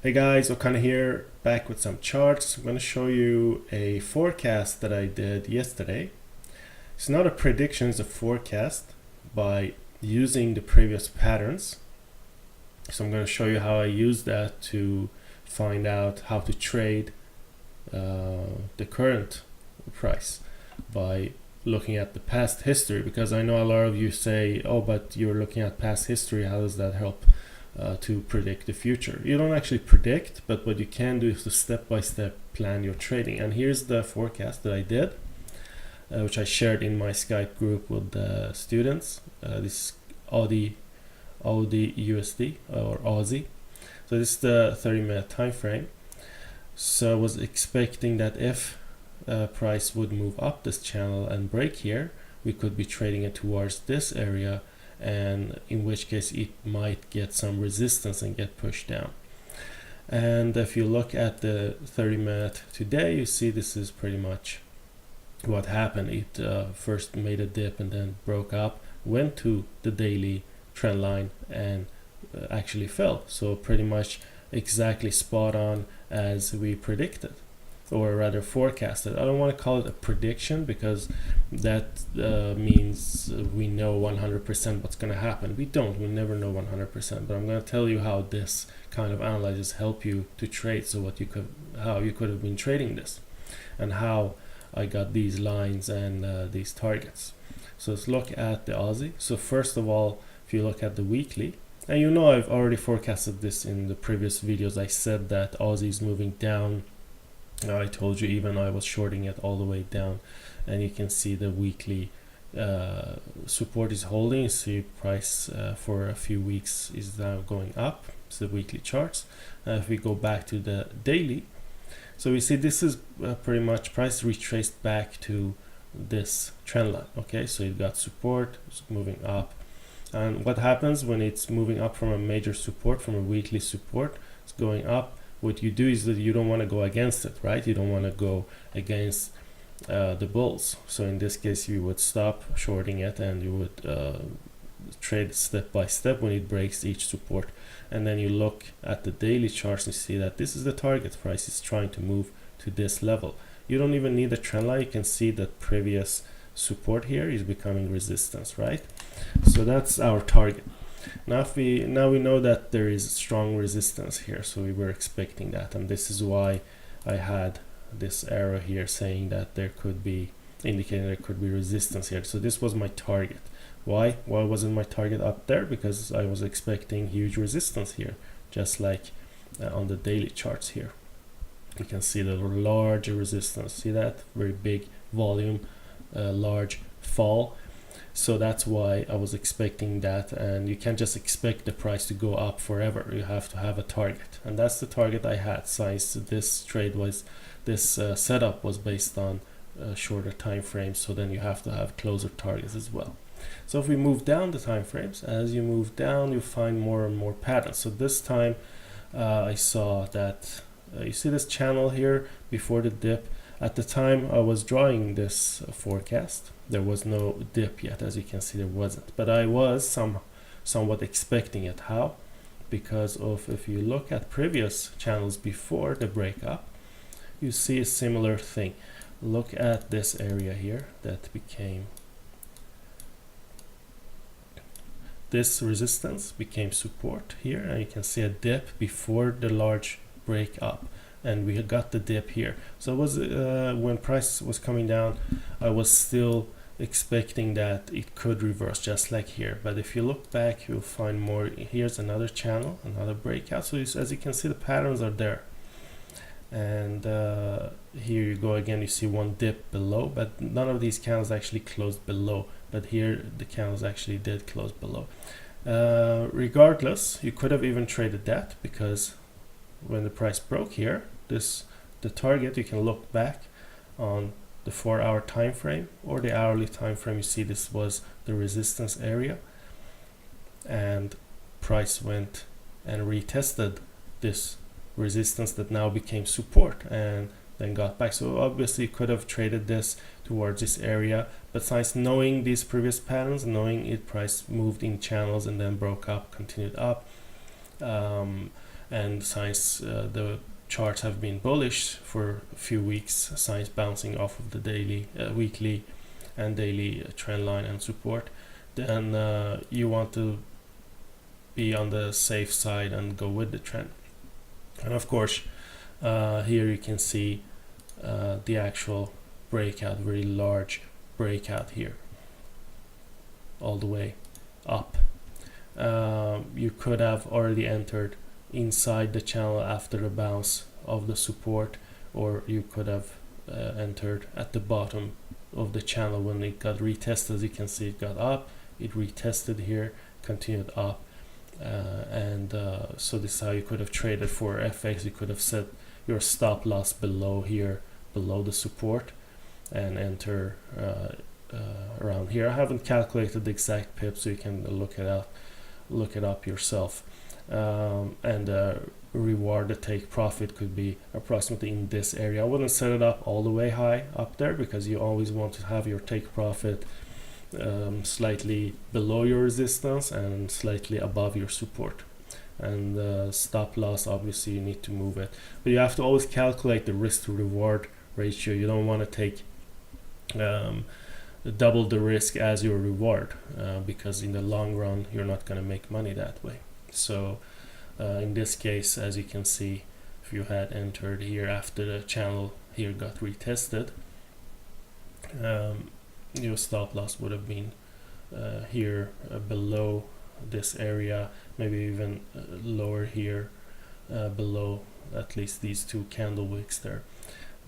Hey guys, Okana here, back with some charts. I'm going to show you a forecast that I did yesterday. It's not a prediction, it's a forecast by using the previous patterns. So I'm going to show you how I use that to find out how to trade the current price by looking at the past history, because I know a lot of you say, oh, but you're looking at past history, how does that help to predict the future? You don't actually predict, but what you can do is to step-by-step plan your trading. And here's the forecast that I did, which I shared in my Skype group with the students. This is Audi USD or Aussie. So this is the 30-minute time frame. So I was expecting that if price would move up this channel and break here, we could be trading it towards this area, and in which case it might get some resistance and get pushed down. And if you look at the 30-minute today, you see this is pretty much what happened. It first made a dip and then broke up, went to the daily trend line and actually fell. So pretty much exactly spot on as we predicted, or rather forecasted. I don't want to call it a prediction because that means we know 100% what's going to happen. We never know 100%, but I'm going to tell you how this kind of analysis help you to trade, so how you could have been trading this and how I got these lines and these targets. So let's look at the Aussie. So first of all, if you look at the weekly, and you know I've already forecasted this in the previous videos. I said that Aussie is moving down. I told you even I was shorting it all the way down, and you can see the weekly support is holding. You see price for a few weeks is now going up. It's the weekly charts. If we go back to the daily, so we see this is pretty much price retraced back to this trend line. Okay, so it got support, it's moving up. And what happens when it's moving up from a major support, from a weekly support, it's going up. What you do is that you don't want to go against it, right? You don't want to go against the bulls. So in this case, you would stop shorting it and you would trade step by step when it breaks each support. And then you look at the daily charts and see that this is the target price. Is trying to move to this level. You don't even need a trend line. You can see that previous support here is becoming resistance, right? So that's our target. Now we know that there is strong resistance here, so we were expecting that, and this is why I had this arrow here saying that there could be, indicating there could be resistance here. So this was my target. Why wasn't my target up there? Because I was expecting huge resistance here, just like on the daily charts here. You can see the large resistance. See that? Very big volume, large fall. So that's why I was expecting that, and you can't just expect the price to go up forever. You have to have a target, and that's the target I had. Since this trade was, this setup was based on shorter time frames, so then you have to have closer targets as well. So if we move down the time frames, as you move down, you find more and more patterns. So this time I saw that you see this channel here before the dip. At the time I was drawing this forecast, there was no dip yet. As you can see, there wasn't, but I was somewhat expecting it. How? Because of, if you look at previous channels before the breakup, you see a similar thing. Look at this area here that became, this resistance became support here, and you can see a dip before the large breakup, and we got the dip here. So it was when price was coming down, I was still expecting that it could reverse just like here. But if you look back, you'll find more. Here's another channel, another breakout. So as you can see, the patterns are there. And here you go again, you see one dip below, but none of these candles actually closed below. But here the candles actually did close below. Regardless, you could have even traded that, because when the price broke here, the target, you can look back on the 4-hour time frame or the hourly time frame. You see this was the resistance area, and price went and retested this resistance that now became support and then got back. So obviously you could have traded this towards this area, but since knowing these previous patterns, knowing it price moved in channels and then broke up, continued up, and since the charts have been bullish for a few weeks, since bouncing off of the daily, weekly and daily trend line and support, then you want to be on the safe side and go with the trend. And of course, here you can see the actual breakout, very large breakout here, all the way up. You could have already entered inside the channel after a bounce of the support, or you could have entered at the bottom of the channel when it got retested. As you can see, it got up, it retested here, continued up, so this is how you could have traded for FX. You could have set your stop loss below here, below the support, and enter around here. I haven't calculated the exact pip, so you can look it up yourself. Reward, the take profit, could be approximately in this area. I wouldn't set it up all the way high up there, because you always want to have your take profit slightly below your resistance and slightly above your support. And stop loss, obviously you need to move it, but you have to always calculate the risk to reward ratio. You don't want to take double the risk as your reward, because in the long run you're not going to make money that way. So in this case, as you can see, if you had entered here after the channel here got retested, your stop loss would have been here below this area, maybe even lower here, below at least these two candle wicks there.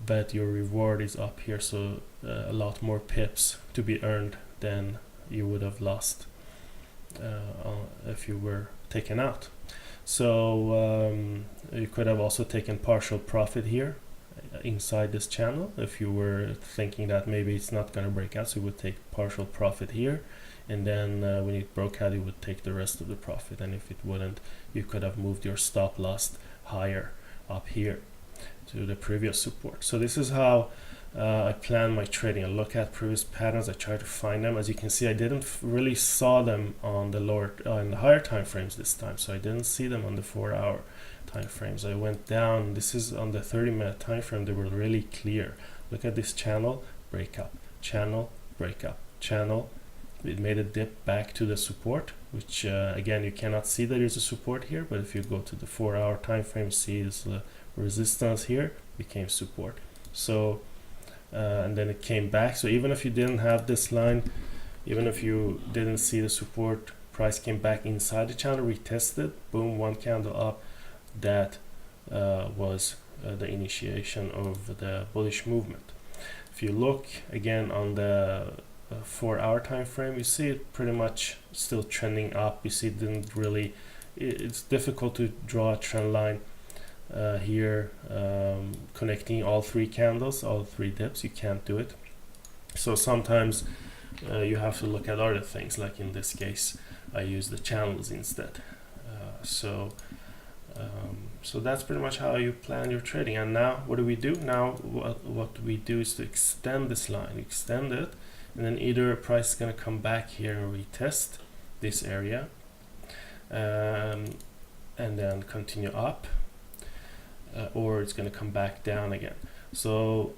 But your reward is up here, so a lot more pips to be earned than you would have lost if you were taken out. So you could have also taken partial profit here inside this channel if you were thinking that maybe it's not going to break out, so you would take partial profit here, and then when it broke out you would take the rest of the profit. And if it wouldn't, you could have moved your stop loss higher up here to the previous support. So this is how I plan my trading. I look at previous patterns, I try to find them. As you can see, I didn't really saw them on the lower in the higher time frames this time, so I didn't see them on the 4-hour time frames. I went down. This is on the 30-minute time frame. They were really clear. Look at this channel, breakup, channel, breakup, channel. It made a dip back to the support, which again, you cannot see that there's a support here, but if you go to the 4-hour time frame, see this resistance here became support. So and then it came back. So even if you didn't have this line, even if you didn't see the support, price came back inside the channel, retested, boom, one candle up. That was the initiation of the bullish movement. If you look again on the 4-hour time frame, you see it pretty much still trending up. You see it didn't really, it's difficult to draw a trend line here connecting all three candles, all three dips. You can't do it. So sometimes you have to look at other things, like in this case I use the channels instead. So that's pretty much how you plan your trading. And now what do we do? Now what we do is to extend this line, extend it, and then either price is going to come back here and retest this area, and then continue up, or it's going to come back down again. So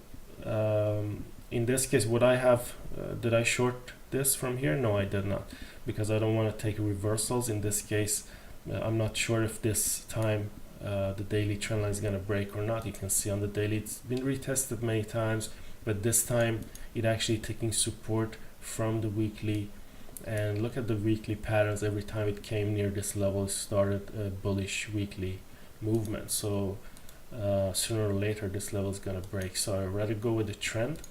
in this case, would I have did I short this from here? No, I did not, because I don't want to take reversals. In this case, I'm not sure if this time the daily trend line is going to break or not. You can see on the daily it's been retested many times, but this time it actually taking support from the weekly. And look at the weekly patterns. Every time it came near this level, it started a bullish weekly movement. So sooner or later this level is going to break. So I'd rather go with the trend.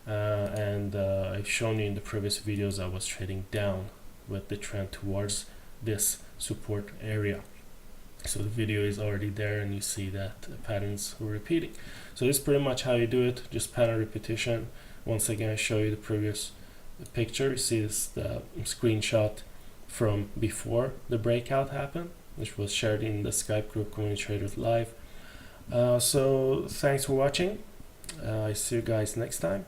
I've shown you in the previous videos I was trading down with the trend towards this support area. So the video is already there, and you see that the patterns were repeating. So this is pretty much how you do it, just pattern repetition. Once again, I show you the previous picture. You see this the screenshot from before the breakout happened, which was shared in the Skype group Community Traders Live. So thanks for watching. I see you guys next time.